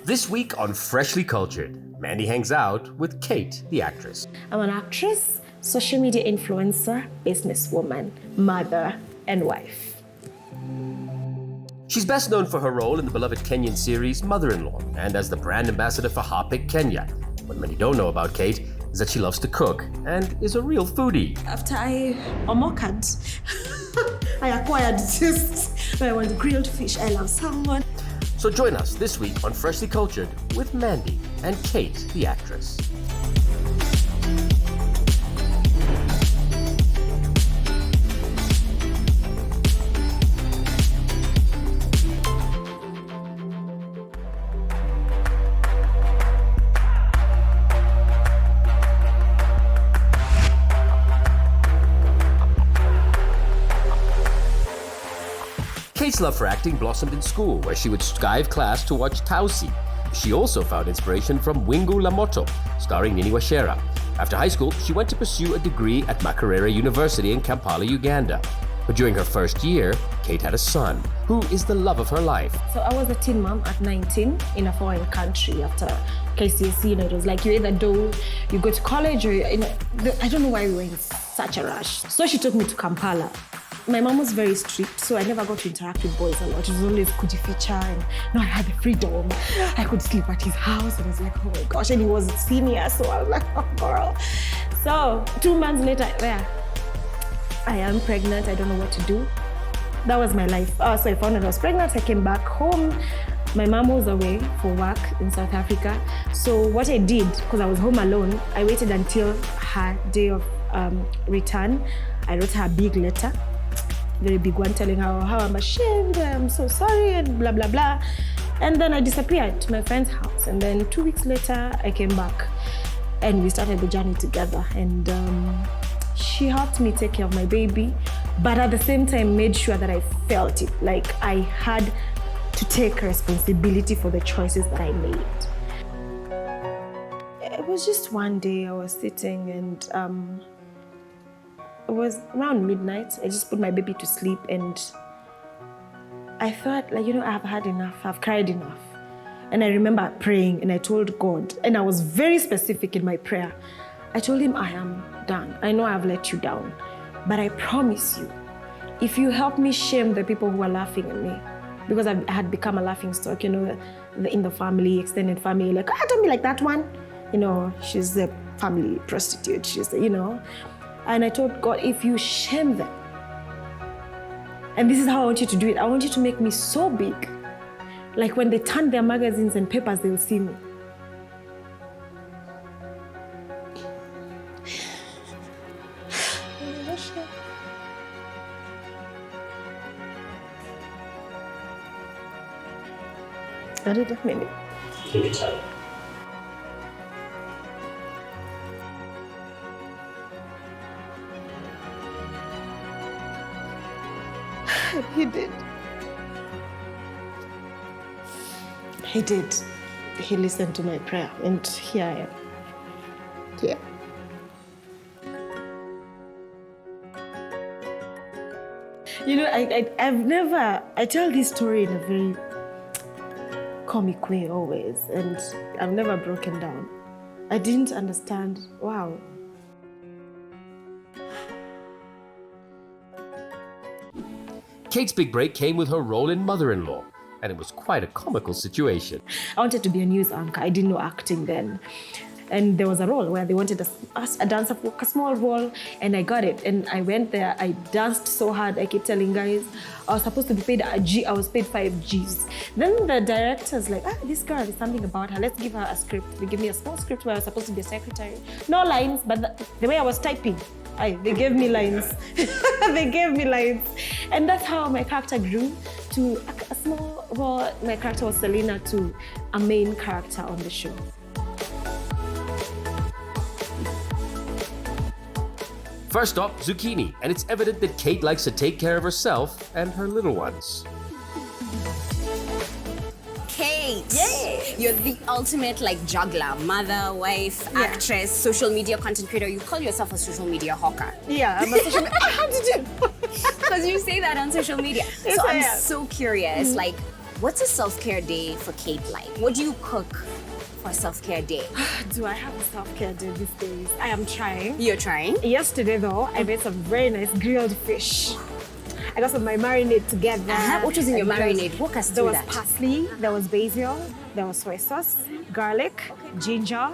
This week on Freshly Cultured, Mandi hangs out with Kate, the actress. I'm an actress, social media influencer, businesswoman, mother, and wife. She's best known for her role in the beloved Kenyan series Mother-in-Law and as the brand ambassador for Harpic Kenya. What many don't know about Kate is that she loves to cook and is a real foodie. After I omokaed, I acquired this. I want grilled fish. I love salmon. So join us this week on Freshly Cultured with Mandi and Kate, the actress. Kate's love for acting blossomed in school, where she would skive class to watch Tausi. She also found inspiration from Wingu La Moto, starring Nini Washera. After high school, she went to pursue a degree at Makerere University in Kampala, Uganda. But during her first year, Kate had a son, who is the love of her life. So I was a teen mom at 19 in a foreign country after KCSE. It was like you either you go to college or I don't know why we were in such a rush. So she took me to Kampala. My mom was very strict, so I never got to interact with boys a lot. It was always kujificha, and I had the freedom. I could sleep at his house, and I was like, oh my gosh, and he was a senior, so I was like, oh girl. So 2 months later, I am pregnant. I don't know what to do. That was my life. So I found out I was pregnant. I came back home. My mom was away for work in South Africa. So what I did, because I was home alone, I waited until her day of return. I wrote her a big letter. Very big one, telling her how I'm ashamed, I'm so sorry, and blah, blah, blah. And then I disappeared to my friend's house. And then 2 weeks later, I came back and we started the journey together. And she helped me take care of my baby, but at the same time made sure that I felt it. Like I had to take responsibility for the choices that I made. It was just one day I was sitting and it was around midnight. I just put my baby to sleep and I thought, I've had enough. I've cried enough. And I remember praying and I told God, and I was very specific in my prayer. I told him, I am done. I know I've let you down, but I promise you, if you help me shame the people who are laughing at me, because I had become a laughing stock, in the family, extended family, like, don't be like that one. She's a family prostitute. She's, And I told God, if you shame them, and this is how I want you to do it, I want you to make me so big. Like when they turn their magazines and papers, they'll see me. I did a minute. Take your time. He did. He did. He listened to my prayer, and here I am. Here. I tell this story in a very comic way always, and I've never broken down. I didn't understand, wow. Kate's big break came with her role in Mother-in-Law, and it was quite a comical situation. I wanted to be a news anchor. I didn't know acting then. And there was a role where they wanted a dancer for a small role, and I got it. And I went there, I danced so hard, I kept telling guys, I was supposed to be paid a G, I was paid 5 Gs. Then the director's like, this girl, there's something about her, let's give her a script. They gave me a small script where I was supposed to be a secretary. No lines, but the way I was typing, they gave me lines. They gave me lines. And that's how my character grew to a small role. My character was Selena to a main character on the show. First up, zucchini, and it's evident that Kate likes to take care of herself and her little ones. Kate, yay! You're the ultimate juggler, mother, wife, actress, social media content creator. You call yourself a social media hawker. Yeah, I'm a social media. How did you? Because you say that on social media. Yes, so I I'm am. so curious, What's a self-care day for Kate like? What do you cook for a self-care day? Do I have a self-care day these days? I am trying. You're trying? Yesterday though, I made some very nice grilled fish. I got some of my marinade together. What was in your marinade? Walk us through that. There was parsley, there was basil, there was soy sauce, garlic, ginger,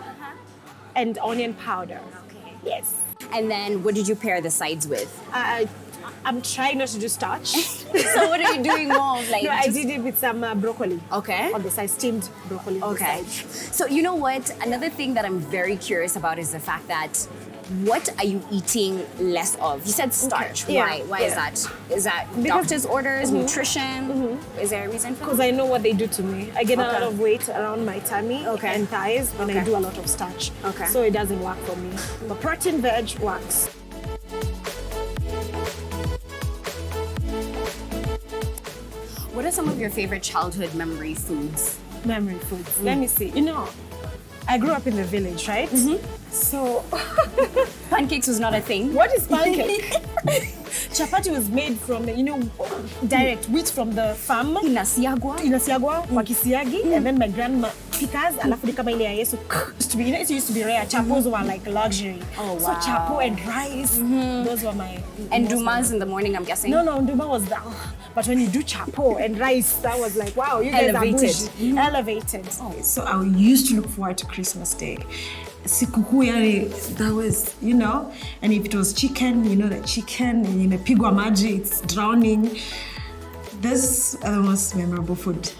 and onion powder. Okay. Yes. And then what did you pair the sides with? I'm trying not to do starch. So what are you doing more of, like? No, I did it with some broccoli. Okay. On the side, steamed broccoli on the Okay. side. So you know what? Another thing that I'm very curious about is the fact that what are you eating less of? You said starch. Okay. Yeah. Why? Why is that? Is that Because- doctor's orders, nutrition? Is there a reason for Because that? I know what they do to me. I gain a Okay. lot of weight around my tummy Okay. and thighs when I Okay. do a lot of starch. Okay. So it doesn't work for me. But protein veg works. What are some of your favorite childhood memory foods? Memory foods. Let me see. You know, I grew up in the village, right? So Pancakes was not a thing. what is pancake? Chapati was made from, direct wheat from the farm. Inasiagwa. Inasiagwa, wakisiagi, and then my grandma pikas, alafu ni kama ile ya Yesu. It used to be rare. Chapos were like luxury. Oh, So wow. chapo and rice, those were my... And most dumas in the morning, I'm guessing. No, Nduma was that. But when you do chapo and rice, that was like, wow, you guys Elevated. are bougie. Elevated. So I used to look forward to Christmas Day. Sikukuu yani, that was, and if it was chicken, the chicken, and imepigwa maji, it's drowning. This are the most memorable food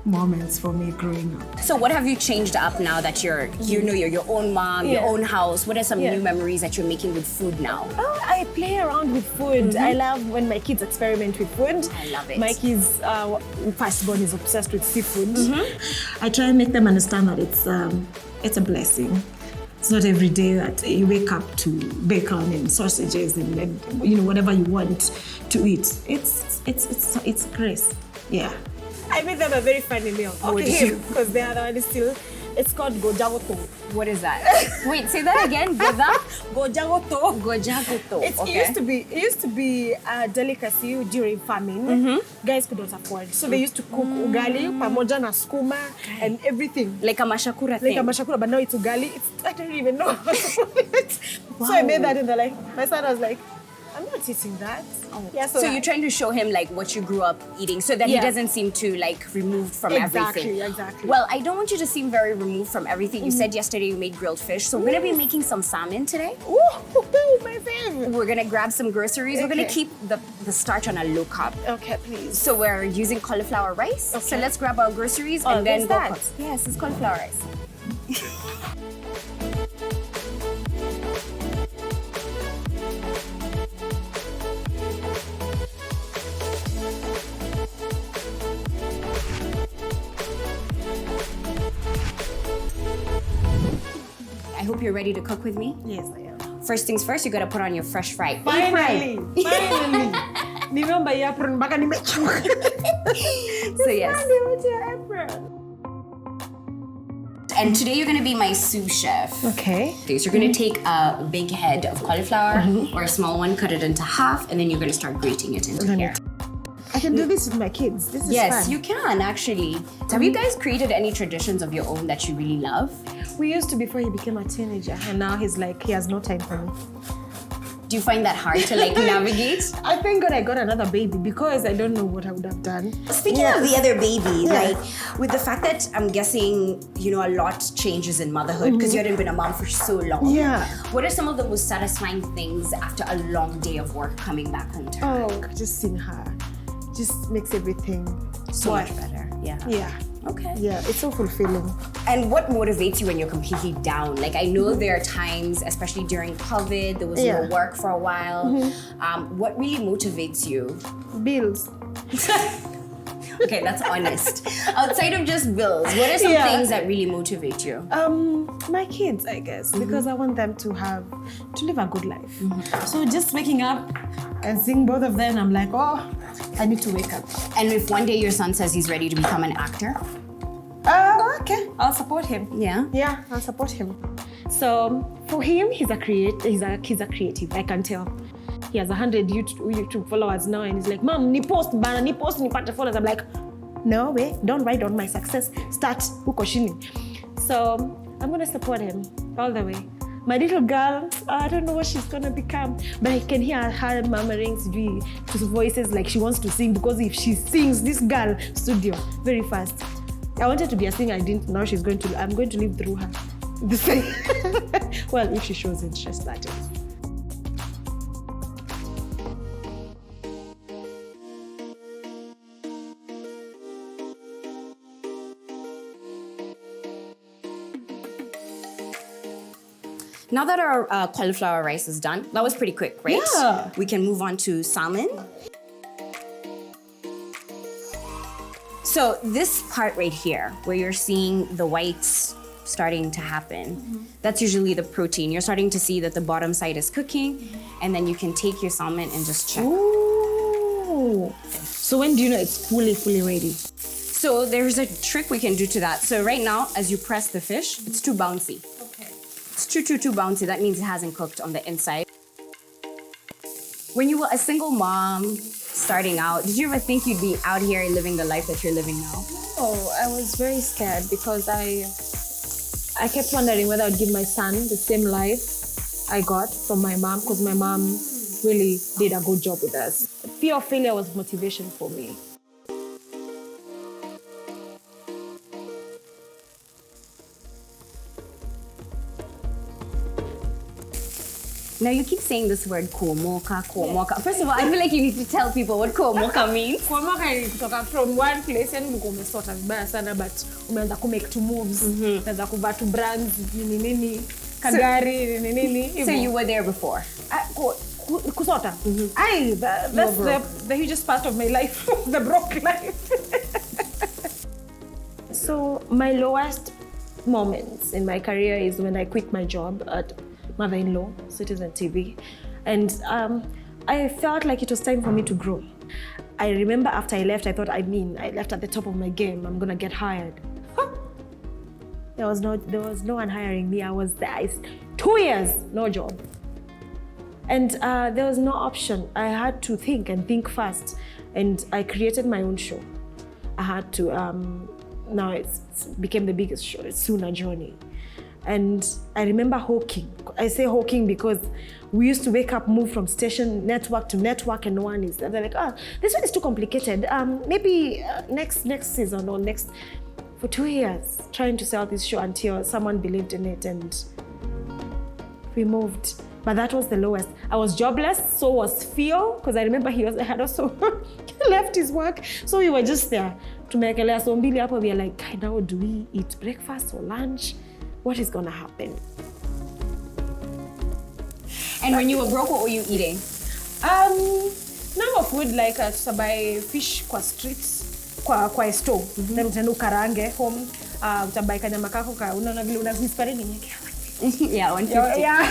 moments for me growing up. So what have you changed up now that you're your own mom, your Yeah. own house? What are some Yeah. new memories that you're making with food now? Oh, I play around with food. I love when my kids experiment with food. I love it. My kids, firstborn is obsessed with seafood. I try and make them understand that it's a blessing. It's not every day that you wake up to bacon and sausages and whatever you want to eat. It's grace. Yeah. I made them a very funny meal. Okay, because the other one is still. It's called gojagoto. What is that? Wait, say that again. Gojagoto. Gojagoto. It used to be a delicacy during famine. Guys could not afford, so they used to cook ugali, pamoja na skuma, and everything. Like a mashakura thing. Like a mashakura, but now it's ugali. I don't even know how to put it. So I made that in the my son was like, I'm not eating that. Yeah, So you're trying to show him like what you grew up eating so that he Yeah. doesn't seem too like removed from everything. Exactly. Well, I don't want you to seem very removed from everything. You said yesterday you made grilled fish. So we're going to be making some salmon today. Ooh, my favorite. We're going to grab some groceries. We're going to Okay. keep the starch on a low carb. Okay, please. So we're using cauliflower rice. So Okay. let's grab our groceries Oh, and then what's go that? cook. Yes, it's cauliflower rice. I hope you're ready to cook with me. Yes, I am. First things first, you gotta put on your fresh fry. Finally. Nimeomba hii apron mpaka nimechoka. So yes. What's your apron? And today you're gonna be my sous chef. Okay. Okay, so you're gonna take a big head of cauliflower or a small one, cut it into half, and then you're gonna start grating it into here. I can do this with my kids. This is Yes, fun. you can actually. Have you guys created any traditions of your own that you really love? We used to before he became a teenager, and now he's like, he has no time for me. Do you find that hard to like navigate? I thank God I got another baby because I don't know what I would have done. Speaking of the other baby, like with the fact that I'm guessing, a lot changes in motherhood because you hadn't been a mom for so long. Yeah. What are some of the most satisfying things after a long day of work coming back home to her? Oh, just seeing her just makes everything So worth. much better. Yeah. Yeah. Okay. Yeah, it's so fulfilling. And what motivates you when you're completely down? Like I know there are times, especially during COVID, there was no Yeah. work for a while. What really motivates you? Bills. Okay, that's honest. Outside of just bills, what are some Yeah. things that really motivate you? My kids, I guess, because I want them to live a good life. So just waking up and seeing both of them, I'm like, oh, I need to wake up. And if one day your son says he's ready to become an actor? Okay, I'll support him. Yeah. Yeah, I'll support him. So for him, he's a creative. I can tell. He has 100 YouTube followers now, and he's like, "Mom, ni post nipate followers." I'm like, no way, don't ride on my success. Start huko chini. So I'm gonna support him all the way. My little girl, I don't know what she's gonna become, but I can hear her murmuring to voices like she wants to sing, because if she sings, this girl, studio, very fast. I wanted to be a singer, I didn't. Now I'm going to live through her. Well, if she shows interest, that is. Now that our cauliflower rice is done, that was pretty quick, right? Yeah. We can move on to salmon. So this part right here, where you're seeing the whites starting to happen, that's usually the protein. You're starting to see that the bottom side is cooking, and then you can take your salmon and just check. Ooh. So when do you know it's fully ready? So there's a trick we can do to that. So right now, as you press the fish, it's too bouncy. It's too bouncy. That means it hasn't cooked on the inside. When you were a single mom starting out, did you ever think you'd be out here living the life that you're living now? Oh, I was very scared because I kept wondering whether I'd give my son the same life I got from my mom, because my mom really did a good job with us. Fear of failure was motivation for me. Now you keep saying this word kuomoka. First of all, I feel like you need to tell people what kuomoka means. Kuomoka ni kutoka from one place, yani ulikuwa umesota vibaya sana, but umeanza ku make two moves. Umeanza kuvaa two brands, nini, kagari, nini. So you were there before? Kusota. That's the hugest part of my life, the broke life. So my lowest moments in my career is when I quit my job at mother-in-law, Citizen TV. And I felt like it was time for me to grow. I remember after I left, I thought, I left at the top of my game. I'm gonna get hired. There was no one hiring me. I was there 2 years, no job. And there was no option. I had to think fast. And I created my own show. I had to, now it became the biggest show. It's soon a journey. And I remember hawking. I say hawking because we used to wake up, move from station network to network, and no one is. And they're like, this one is too complicated. Maybe next season or next. For 2 years, trying to sell this show until someone believed in it, and we moved. But that was the lowest. I was jobless, so was Theo, because I remember he had also left his work. So we were just there. Tumekelea so mbili hapo, we are like, now do we eat breakfast or lunch? What is gonna happen? And when you were broke, what were you eating? Normal food, like utabuy fish kwa streets, kwa store. Then utaenda ukarange home, utabuy kanyama kako unaona vile unavispare nyingi. Yeah, 150. Yeah,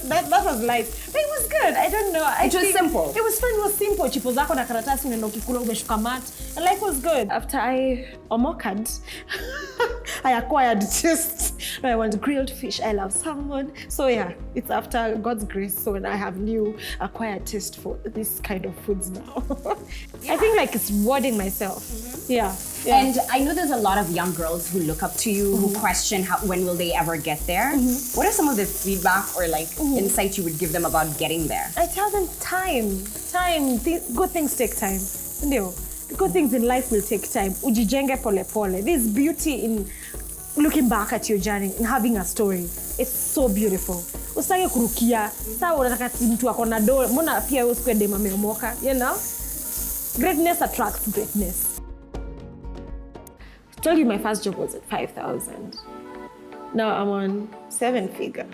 that was life. But it was good. I don't know. It was simple. It was fun. It was simple. Chipo zako na karatasi unaenda ukikula umeshuka mat. And life was good. After I omokad, I acquired taste. I want grilled fish. I love salmon. So yeah, it's after God's grace. So I have new acquired taste for this kind of foods now. I think like it's rewarding myself. Yeah. And I know there's a lot of young girls who look up to you, who question when will they ever get there. What are some of the feedback or like insight you would give them about getting there? I tell them time. Good things take time. Ndio. Good things in life will take time. Ujijenge pole pole. There's beauty in looking back at your journey and having a story. It's so beautiful. Usitake kurukia. Sawa unataka mtu akona do, mbona pia wewe usikwe dema ameomoka, you know? Greatness attracts greatness. I told you my first job was at 5,000. Now I'm on 7 figure.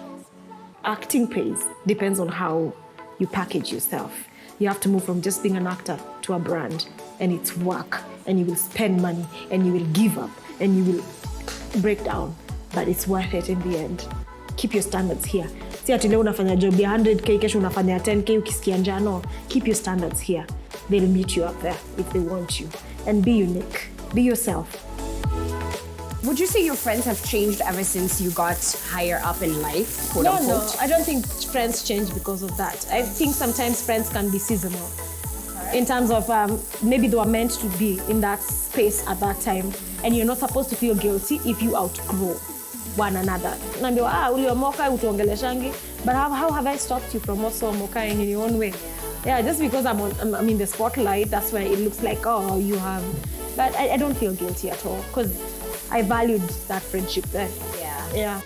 Acting pays. Depends on how you package yourself. You have to move from just being an actor to a brand, and it's work, and you will spend money, and you will give up, and you will break down, but it's worth it in the end. Keep your standards here. Si ati leo unafanya job ya 100k, kesho unafanya 10k ukisikia njaa. No, keep your standards here. They'll meet you up there if they want you. And be unique. Be yourself. Would you say your friends have changed ever since you got higher up in life, quote unquote? No, I don't think friends change because of that. I think sometimes friends can be seasonal. in terms of maybe they were meant to be in that space at that time, and you're not supposed to feel guilty if you outgrow one another. But how have I stopped you from also mokaing in your own way? Yeah, just because I'm in the spotlight, that's why it looks like, oh, you have. But I don't feel guilty at all, because I valued that friendship there. Yeah.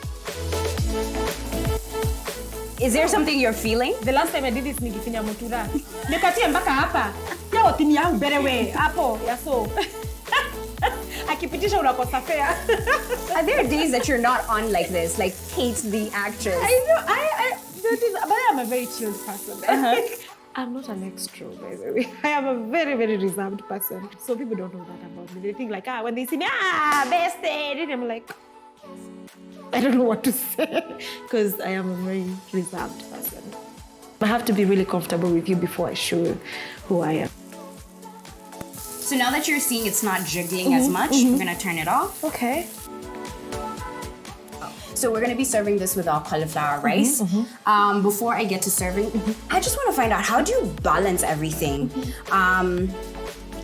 Is there something you're feeling? The last time I did this, nikifinya motura. Nikatia mpaka hapa. Yao tini yangu berewe. Hapo, ya so. Akipitisha unakosa fare. Are there days that you're not on like this, like Kate the actress? I know, but I'm a very chilled person. I'm not an extro, by the way. I am a very, very reserved person. So people don't know that about me. They think like, when they see me, best day, and I'm like, I don't know what to say, because I am a very reserved person. I have to be really comfortable with you before I show who I am. So now that you're seeing it's not juggling as much, we're gonna turn it off. Okay. So we're gonna be serving this with our cauliflower rice. Before I get to serving, I just wanna find out, how do you balance everything?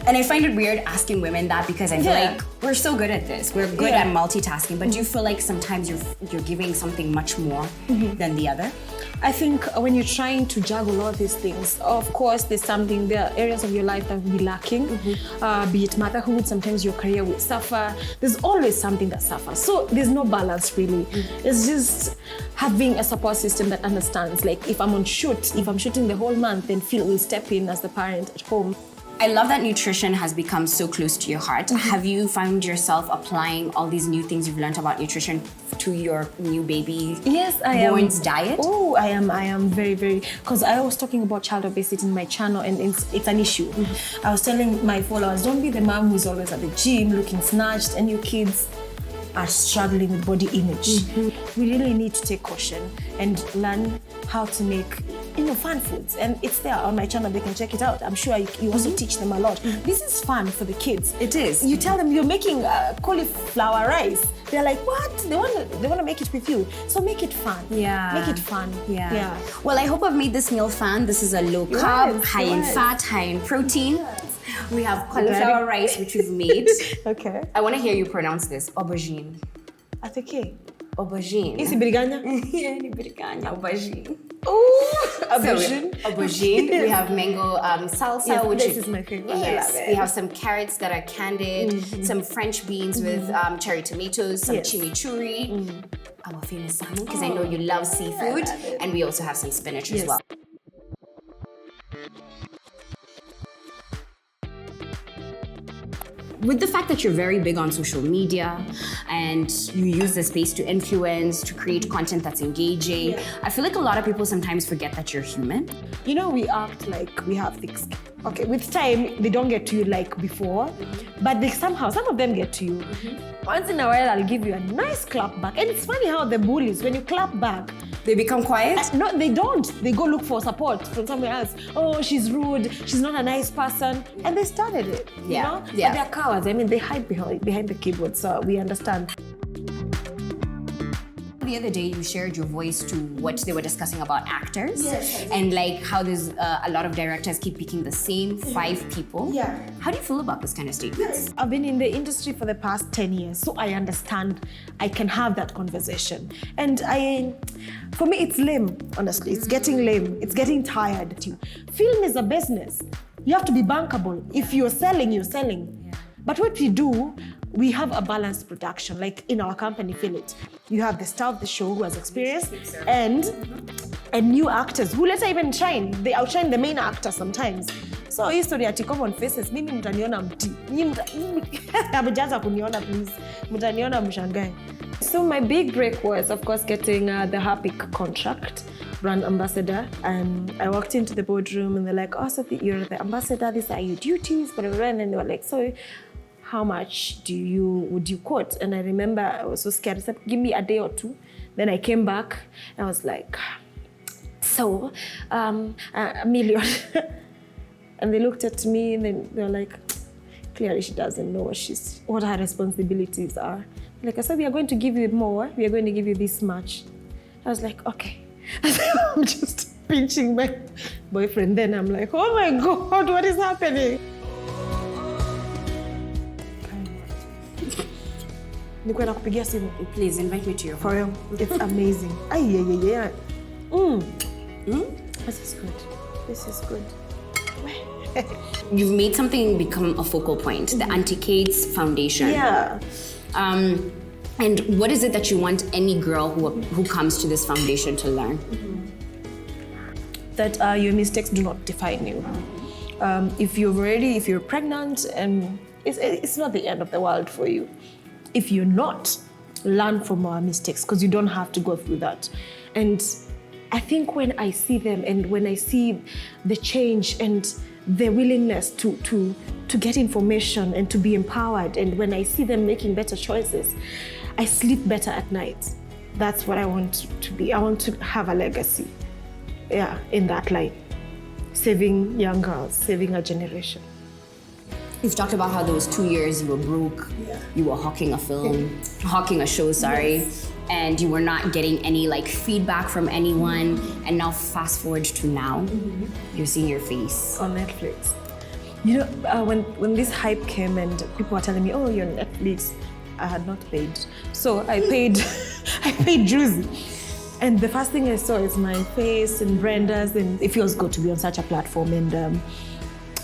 And I find it weird asking women that, because I feel like we're so good at this. We're good at multitasking, but do you feel like sometimes you're giving something much more than the other? I think when you're trying to juggle all these things, of course, there are areas of your life that will be lacking, be it motherhood, sometimes your career will suffer. There's always something that suffers. So there's no balance really. It's just having a support system that understands, like if I'm shooting the whole month, then Phil will step in as the parent at home. I love that nutrition has become so close to your heart. Have you found yourself applying all these new things you've learned about nutrition to your new baby born's diet? Oh, I am very, very, because I was talking about child obesity in my channel, and it's an issue. I was telling my followers, don't be the mom who's always at the gym looking snatched and your kids are struggling with body image. We really need to take caution and learn how to make fun foods, and it's there on my channel. They can check it out. I'm sure you also teach them a lot. This is fun for the kids. It is. You tell them you're making cauliflower rice. They're like, what? They want to make it with you. So make it fun. Make it fun. Yeah. Well, I hope I've made this meal fun. This is a low carb, high in fat, high in protein. We have cauliflower rice, which we've made. Okay. I want to hear you pronounce this. Aubergine. Ateke. Aubergine. Isi briganya? Yeah, briganya. Aubergine. Oh, aubergine. So, aubergine. We have mango salsa, which this is my favorite. Yes. We have some carrots that are candied, some French beans with cherry tomatoes, some chimichurri, our famous salmon, because I know you love seafood, and we also have some spinach as well. With the fact that you're very big on social media and you use the space to influence, to create content that's engaging, I feel like a lot of people sometimes forget that you're human. We act like we have thick skin. Okay, with time, they don't get to you like before, but some of them get to you. Once in a while, I'll give you a nice clap back. And it's funny how the bullies, when you clap back, they become quiet? No, they don't. They go look for support from somewhere else. Oh, she's rude. She's not a nice person. And they started it, you know? But they're cowards. I mean, they hide behind the keyboard, so we understand. The other day, you shared your voice to what they were discussing about actors. And like how there's a lot of directors keep picking the same 5 people. How do you feel about this kind of statements? I've been in the industry for the past 10 years, so I understand I can have that conversation. And for me, it's lame, honestly. It's getting lame. It's getting tired. Film is a business. You have to be bankable. If you're selling, you're selling. But what we do, we have a balanced production. Like in our company, Feel It. You have the star of the show who has experience and new actors who later even shine. They outshine the main actor sometimes. So history at Common Faces, mimi mtaniona mti. Amejaza kuniona, please. Mtaniona mshangae. So my big break was, of course, getting the Harpic contract, brand ambassador. And I walked into the boardroom and they're like, oh, Sophie, you're the ambassador. These are your duties, whatever. And then they were like, so how much would you quote? And I remember I was so scared. I said, give me a day or 2. Then I came back and I was like, so, $1 million. And they looked at me and then they were like, clearly she doesn't know what her responsibilities are. Like I said, we are going to give you more. We are going to give you this much. I was like, okay. I'm just pinching my boyfriend. Then I'm like, oh my God, what is happening? Nikuwa nakupigia simu. Please invite me to your home. For real, it's amazing. Yeah. This is good. This is good. You've made something become a focal point, the Auntie Kate's Foundation. Yeah. And what is it that you want any girl who comes to this foundation to learn? That your mistakes do not define you. If you're pregnant, and it's not the end of the world for you. If you're not, learn from our mistakes, because you don't have to go through that. And I think when I see them and when I see the change and the willingness to get information and to be empowered, and when I see them making better choices, I sleep better at night. That's what I want to be. I want to have a legacy, in that line. Saving young girls, saving a generation. You've talked about how those 2 years you were broke, you were hawking a show, Yes. and you were not getting any feedback from anyone, and now fast forward to now, you're seeing your face. On Netflix. You know, when this hype came and people were telling me, oh, you're on Netflix, I had not paid. So I paid, I paid Juicy. And the first thing I saw is my face and Brenda's, and it feels good to be on such a platform. And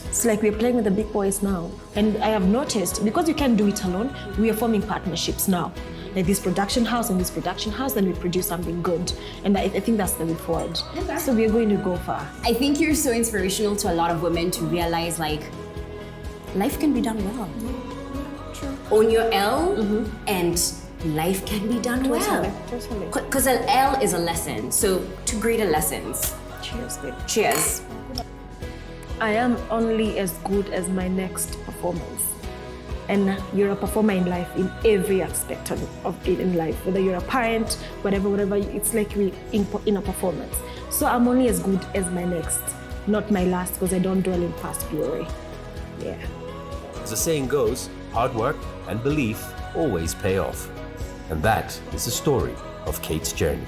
it's like we're playing with the big boys now. And I have noticed, because you can't do it alone, we are forming partnerships now. Like this production house and this production house, then we produce something good. And I think that's the way forward. Okay. So we are going to go far. I think you're so inspirational to a lot of women to realize life can be done well. True. Own your L, and life can be done well. Totally. Because an L is a lesson. So to greater lessons. Cheers, babe. Cheers. I am only as good as my next performance. And you're a performer in life, in every aspect of it in life. Whether you're a parent, whatever, it's like we in a performance. So I'm only as good as my next, not my last, because I don't dwell in past glory. Yeah. As the saying goes, hard work and belief always pay off. And that is the story of Kate's journey.